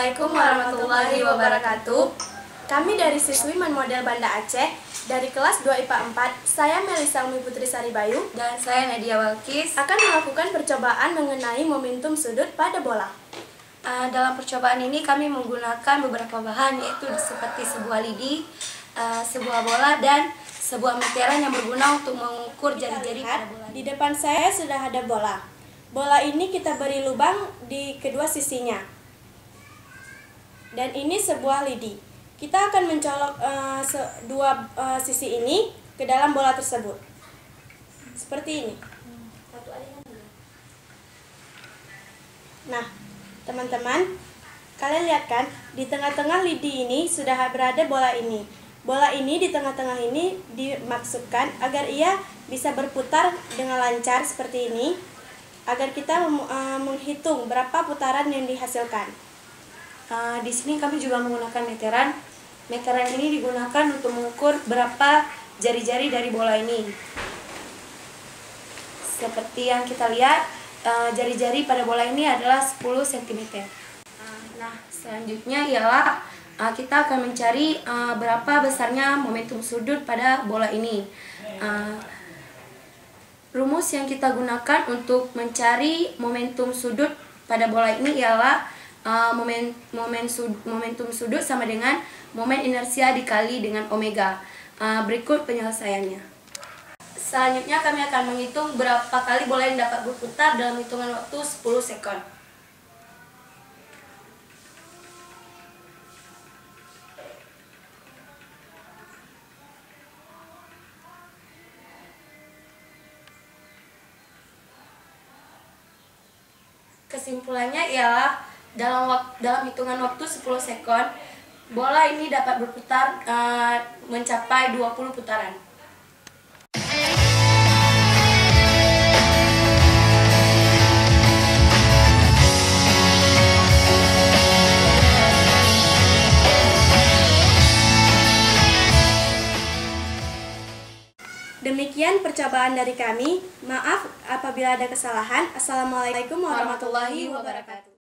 Assalamualaikum warahmatullahi wabarakatuh. Kami dari siswi Model Banda Aceh dari kelas 2 IPA 4. Saya Melisa Umi Putri Saribayu dan saya Nadia Walkis akan melakukan percobaan mengenai momentum sudut pada bola. Dalam percobaan ini kami menggunakan beberapa bahan, yaitu seperti sebuah lidi, sebuah bola, dan sebuah meteran yang berguna untuk mengukur jari-jari pada bola. Di depan saya sudah ada bola. Bola ini kita beri lubang di kedua sisinya. Dan ini sebuah lidi. Kita akan mencolok dua sisi ini ke dalam bola tersebut. Seperti ini. Nah, teman-teman, kalian lihat kan, di tengah-tengah lidi ini sudah berada bola ini. Bola ini di tengah-tengah ini dimaksudkan agar ia bisa berputar dengan lancar seperti ini, agar kita menghitung berapa putaran yang dihasilkan. Di sini kami juga menggunakan meteran. Meteran ini digunakan untuk mengukur berapa jari-jari dari bola ini. Seperti yang kita lihat, jari-jari pada bola ini adalah 10 cm. Nah, selanjutnya ialah kita akan mencari berapa besarnya momentum sudut pada bola ini. Rumus yang kita gunakan untuk mencari momentum sudut pada bola ini ialah momentum sudut sama dengan momen inersia dikali dengan omega. Berikut penyelesaiannya. Selanjutnya kami akan menghitung berapa kali bola yang dapat berputar dalam hitungan waktu 10 sekon. Kesimpulannya ialah dalam hitungan waktu 10 sekon, bola ini dapat berputar mencapai 20 putaran. Demikian percobaan dari kami. Maaf apabila ada kesalahan. Assalamualaikum warahmatullahi wabarakatuh.